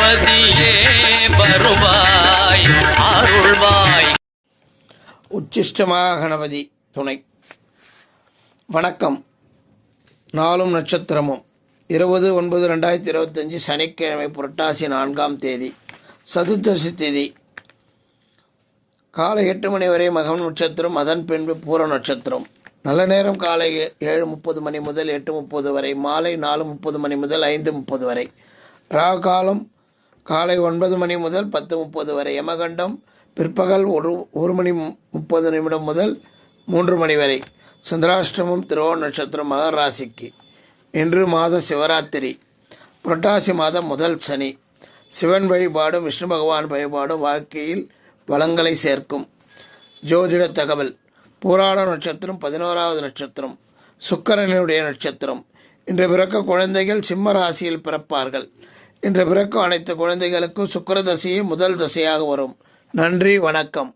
கணபதியே வருவாய் அருள்வாய். உச்சிஷ்டமாக கணபதி துணை. வணக்கம். நாளும் நட்சத்திரமும் 20/9/2025 சனிக்கிழமை, புரட்டாசி 4ஆம் தேதி, சதுர்தசி தேதி. காலை 8 மணி வரை மகம் நட்சத்திரம், அதன் பின்பு பூர நட்சத்திரம். நல்ல நேரம் காலை 7:30 மணி முதல் 8:30 வரை, மாலை 4:30 மணி முதல் 5:30 வரை. ராகு காலம் காலை 9 மணி முதல் 10:30 வரை. யமகண்டம் பிற்பகல் 1:30 முதல் 3 மணி வரை. சந்திராஷ்டமம் திருவோண நட்சத்திரம், மகர ராசிக்கு. இன்று மாத சிவராத்திரி, புரட்டாசி மாதம் முதல் சனி. சிவன் வழிபாடும் விஷ்ணு பகவான் வழிபாடும் வாழ்க்கையில் வளங்களை சேர்க்கும். ஜோதிட தகவல். பூராட நட்சத்திரம் 11வது நட்சத்திரம், சுக்கிரனுடைய நட்சத்திரம். இன்று பிறக்க குழந்தைகள் சிம்ம ராசியில் பிறப்பார்கள். இன்று பிறக்கும் அனைத்து குழந்தைகளுக்கும் சுக்கிர தசையே முதல் தசையாக வரும். நன்றி, வணக்கம்.